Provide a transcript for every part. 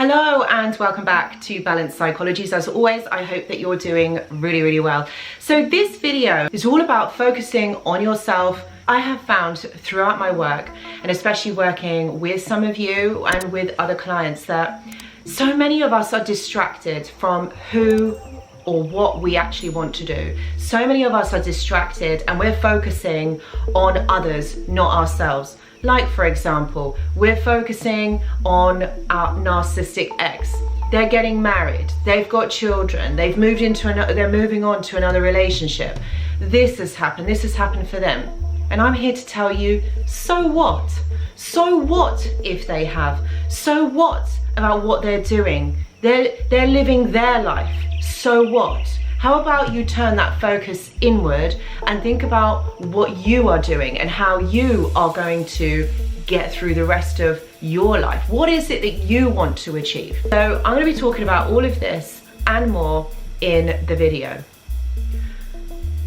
Hello and welcome back to Balanced Psychologies. As always, I hope that you're doing really well. So this video is all about focusing on yourself. I have found throughout my work, and especially working with some of you and with other clients, that so many of us are distracted from who or what we actually want to do. So many of us are distracted and we're focusing on others, not ourselves. Like, for example, we're focusing on our narcissistic ex. They're getting married, they've got children, they've moved into another, they're moving on to another relationship. This has happened for them. And I'm here to tell you, so what? So what if they have? So what about what they're doing? They're living their life. So what? How about you turn that focus inward and think about what you are doing and how you are going to get through the rest of your life. What is it that you want to achieve? So I'm going to be talking about all of this and more in the video.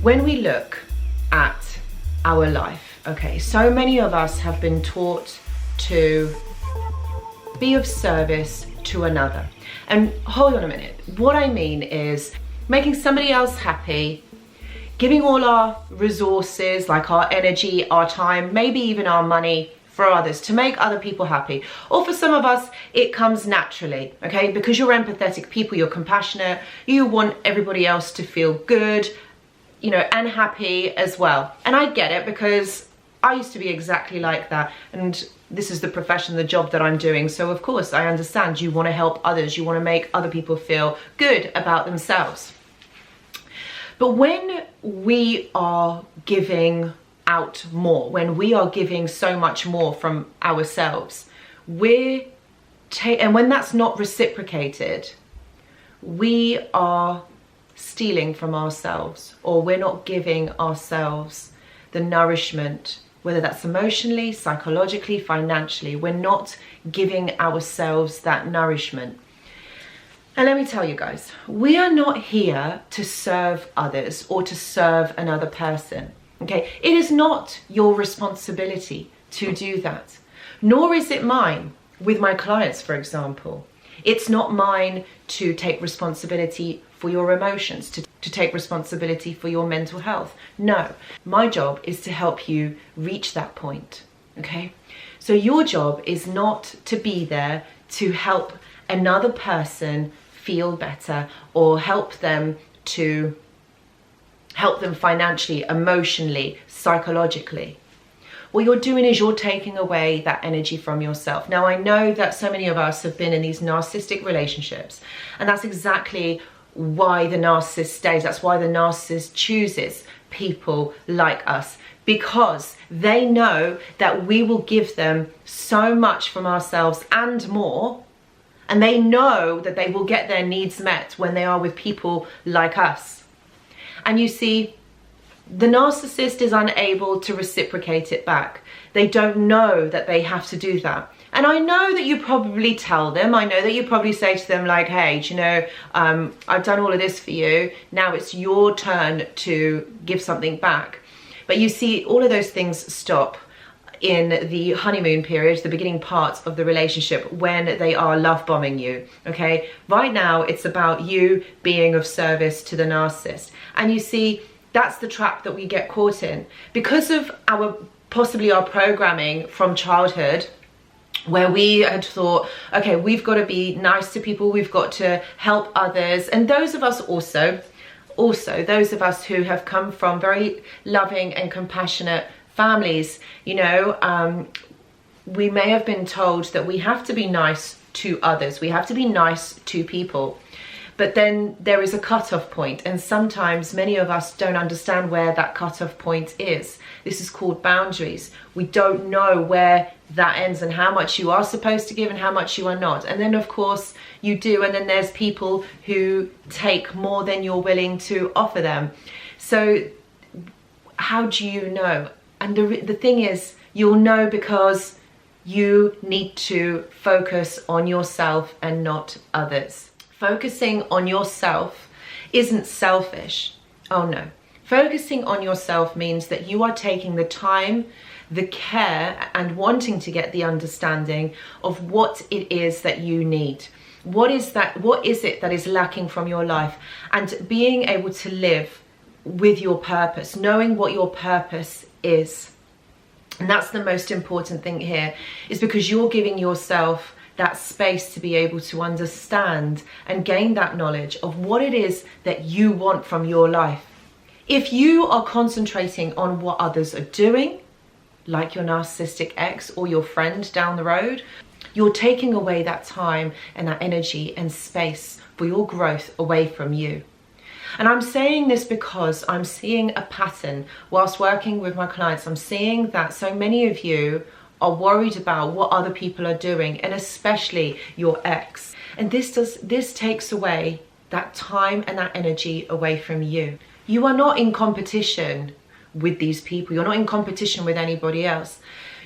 When we look at our life, okay, so many of us have been taught to be of service to another. And hold on a minute, what I mean is making somebody else happy, giving all our resources, like our energy, our time, maybe even our money for others, to make other people happy. Or for some of us, it comes naturally, okay? Because you're empathetic people, you're compassionate, you want everybody else to feel good, you know, and happy as well. And I get it, because I used to be exactly like that. And this is the profession, the job that I'm doing. So of course, I understand you want to help others. You want to make other people feel good about themselves. But when we are giving out more, when we are giving so much more from ourselves, and when that's not reciprocated, we are stealing from ourselves, or we're not giving ourselves the nourishment, whether that's emotionally, psychologically, financially. We're not giving ourselves that nourishment. And let me tell you guys, we are not here to serve others or to serve another person, okay? It is not your responsibility to do that, nor is it mine with my clients, for example. It's not mine to take responsibility for your emotions, to take responsibility for your mental health. No, my job is to help you reach that point, okay? So your job is not to be there to help another person feel better or help them financially, emotionally, psychologically. What you're doing is you're taking away that energy from yourself. Now, I know that so many of us have been in these narcissistic relationships, and that's exactly why the narcissist stays. That's why the narcissist chooses people like us, because they know that we will give them so much from ourselves and more, and they know that they will get their needs met when they are with people like us. And you see, the narcissist is unable to reciprocate it back. They don't know that they have to do that. And I know that you probably tell them, I know that you probably say to them like, hey, do you know, I've done all of this for you, now it's your turn to give something back. But you see, all of those things stop in the honeymoon period, the beginning parts of the relationship, when they are love bombing you, okay? Right now, it's about you being of service to the narcissist. And you see, that's the trap that we get caught in. Because of possibly our programming from childhood, where we had thought, okay, we've got to be nice to people, we've got to help others. And those of us also those of us who have come from very loving and compassionate families, you know, we may have been told that we have to be nice to others, we have to be nice to people. But then there is a cutoff point, and sometimes many of us don't understand where that cutoff point is. This is called boundaries. We don't know where that ends and how much you are supposed to give and how much you are not. And then of course you do, and then there's people who take more than you're willing to offer them. So how do you know? And the thing is, you'll know because you need to focus on yourself and not others. Focusing on yourself isn't selfish. Oh no. Focusing on yourself means that you are taking the time, the care and wanting to get the understanding of what it is that you need. What is it that is lacking from your life? And being able to live with your purpose, knowing what your purpose is. And that's the most important thing here, is because you're giving yourself that space to be able to understand and gain that knowledge of what it is that you want from your life. If you are concentrating on what others are doing, like your narcissistic ex or your friend down the road, you're taking away that time and that energy and space for your growth away from you. And I'm saying this because I'm seeing a pattern whilst working with my clients. I'm seeing that so many of you are worried about what other people are doing, and especially your ex. And this takes away that time and that energy away from you. You are not in competition with these people. You're not in competition with anybody else.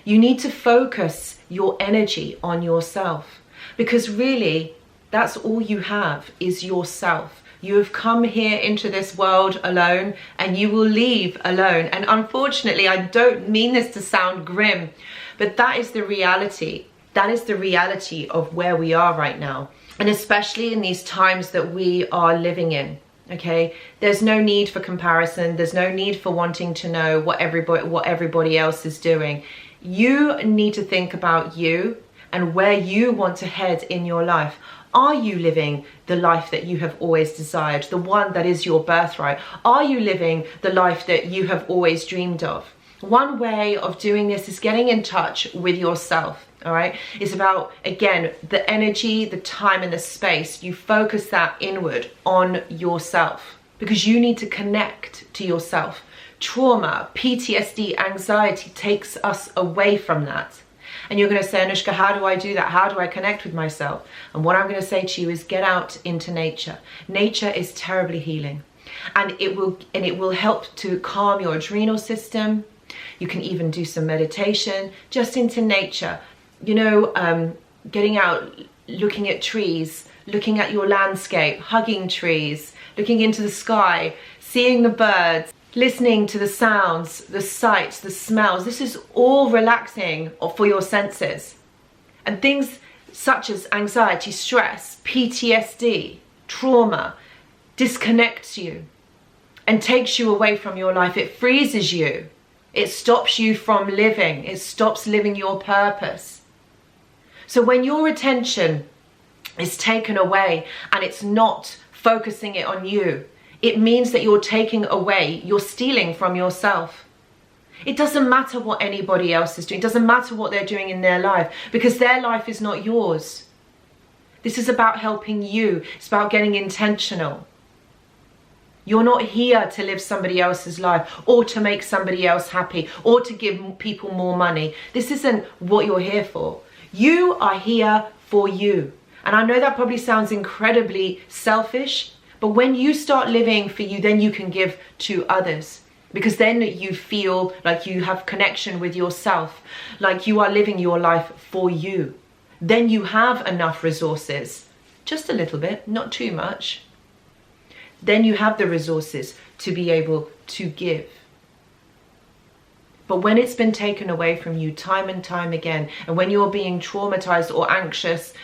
You need to focus your energy on yourself, because really that's all you have is yourself. You have come here into this world alone, and you will leave alone. And unfortunately, I don't mean this to sound grim, but that is the reality. That is the reality of where we are right now. And especially in these times that we are living in, okay? There's no need for comparison. There's no need for wanting to know what everybody else is doing. You need to think about you and where you want to head in your life. Are you living the life that you have always desired, the one that is your birthright? Are you living the life that you have always dreamed of? One way of doing this is getting in touch with yourself, all right? It's about, again, the energy, the time and the space. You focus that inward on yourself, because you need to connect to yourself. Trauma, PTSD, anxiety takes us away from that. And you're going to say, Anushka, how do I do that? How do I connect with myself? And what I'm going to say to you is get out into nature. Nature is terribly healing, and it will help to calm your adrenal system. You can even do some meditation just into nature. You know, getting out, looking at trees, looking at your landscape, hugging trees, looking into the sky, seeing the birds, listening to the sounds, the sights, the smells. This is all relaxing for your senses. And things such as anxiety, stress, PTSD, trauma disconnects you and takes you away from your life. It freezes you. It stops you from living. It stops living your purpose. So when your attention is taken away and it's not focusing it on you, it means that you're taking away, you're stealing from yourself. It doesn't matter what anybody else is doing. It doesn't matter what they're doing in their life, because their life is not yours. This is about helping you. It's about getting intentional. You're not here to live somebody else's life or to make somebody else happy or to give people more money. This isn't what you're here for. You are here for you. And I know that probably sounds incredibly selfish, but when you start living for you, then you can give to others, because then you feel like you have connection with yourself, like you are living your life for you. Then you have enough resources, just a little bit, not too much. Then you have the resources to be able to give. But when it's been taken away from you time and time again, and when you're being traumatized or anxious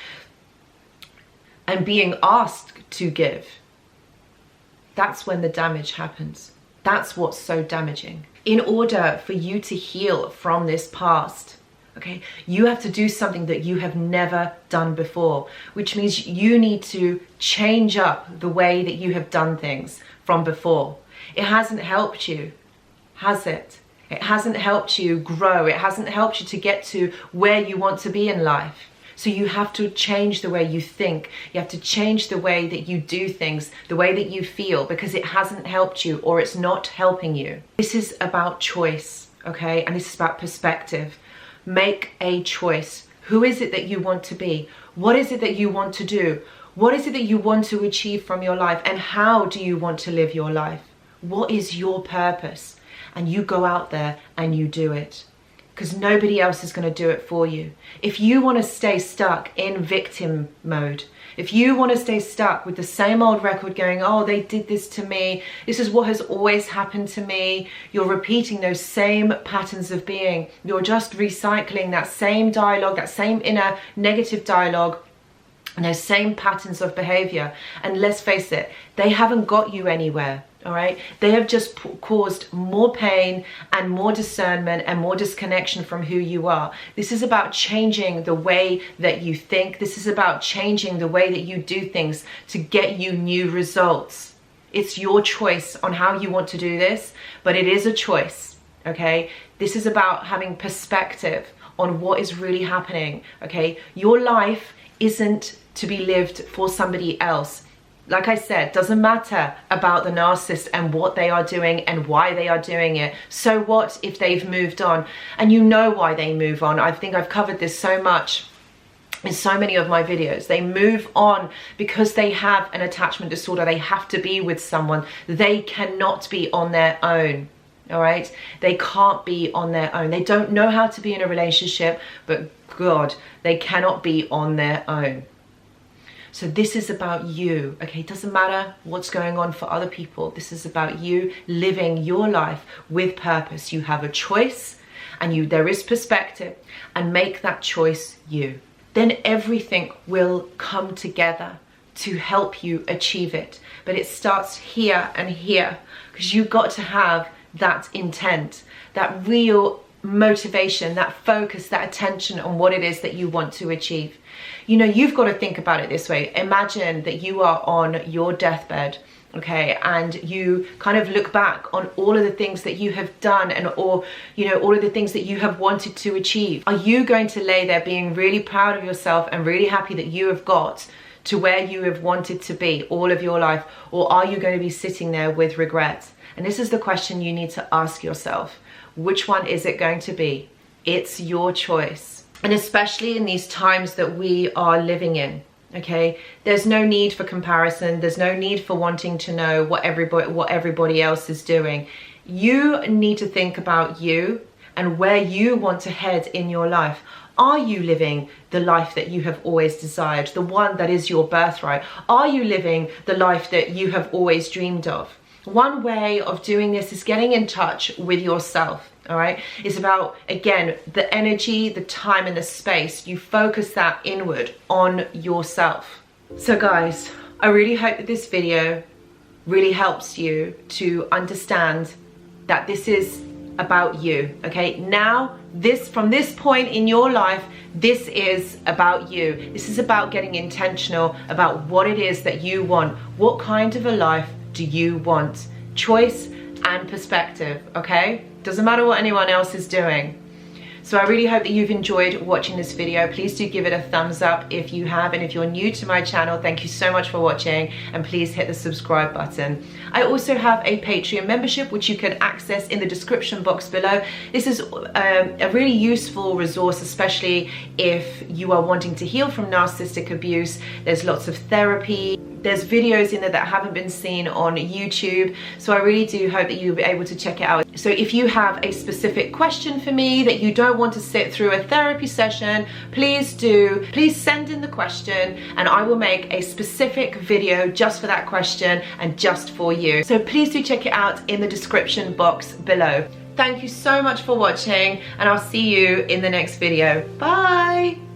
and being asked to give, that's when the damage happens. That's what's so damaging. In order for you to heal from this past, okay, you have to do something that you have never done before, which means you need to change up the way that you have done things from before. It hasn't helped you, has it? It hasn't helped you grow. It hasn't helped you to get to where you want to be in life. So you have to change the way you think. You have to change the way that you do things, the way that you feel, because it hasn't helped you or it's not helping you. This is about choice, okay? And this is about perspective. Make a choice. Who is it that you want to be? What is it that you want to do? What is it that you want to achieve from your life? And how do you want to live your life? What is your purpose? And you go out there and you do it. because nobody else is going to do it for you. If you want to stay stuck in victim mode, if you want to stay stuck with the same old record going, oh, they did this to me, this is what has always happened to me, you're repeating those same patterns of being, you're just recycling that same dialogue, that same inner negative dialogue, and those same patterns of behavior. And let's face it, they haven't got you anywhere. All right, they have just caused more pain and more discernment and more disconnection from who you are. This is about changing the way that you think. This is about changing the way that you do things to get you new results. It's your choice on how you want to do this, but it is a choice. Okay, this is about having perspective on what is really happening. Okay, your life isn't to be lived for somebody else. Like I said, doesn't matter about the narcissist and what they are doing and why they are doing it. So what if they've moved on? And you know why they move on. I think I've covered this so much in so many of my videos. They move on because they have an attachment disorder. They have to be with someone. They cannot be on their own. All right? They can't be on their own. They don't know how to be in a relationship, but God, they cannot be on their own. So this is about you, okay? It doesn't matter what's going on for other people. This is about you living your life with purpose. You have a choice and there is perspective, and make that choice you. Then everything will come together to help you achieve it. But it starts here and here, because you've got to have that intent, that real motivation, that focus, that attention on what it is that you want to achieve. You know, you've got to think about it this way. Imagine that you are on your deathbed, okay, and you kind of look back on all of the things that you have done or you know, all of the things that you have wanted to achieve. Are you going to lay there being really proud of yourself and really happy that you have got to where you have wanted to be all of your life? Or are you going to be sitting there with regret? And this is the question you need to ask yourself. Which one is it going to be? It's your choice. And especially in these times that we are living in, okay? There's no need for comparison. There's no need for wanting to know what everybody else is doing. You need to think about you and where you want to head in your life. Are you living the life that you have always desired, the one that is your birthright? Are you living the life that you have always dreamed of? One way of doing this is getting in touch with yourself. All right, it's about, again, the energy, the time and the space. You focus that inward on yourself. So guys, I really hope that this video really helps you to understand that this is about you. Okay, now from this point in your life, this is about you. This is about getting intentional about what it is that you want. What kind of a life do you want? Choice and perspective, okay? Doesn't matter what anyone else is doing. So I really hope that you've enjoyed watching this video. Please do give it a thumbs up if you have, and if you're new to my channel, thank you so much for watching, and please hit the subscribe button. I also have a Patreon membership which you can access in the description box below. This is a really useful resource, especially if you are wanting to heal from narcissistic abuse. There's lots of therapy. There's videos in there that haven't been seen on YouTube. So I really do hope that you'll be able to check it out. So if you have a specific question for me that you don't want to sit through a therapy session, please send in the question and I will make a specific video just for that question and just for you. So please do check it out in the description box below. Thank you so much for watching, and I'll see you in the next video. Bye.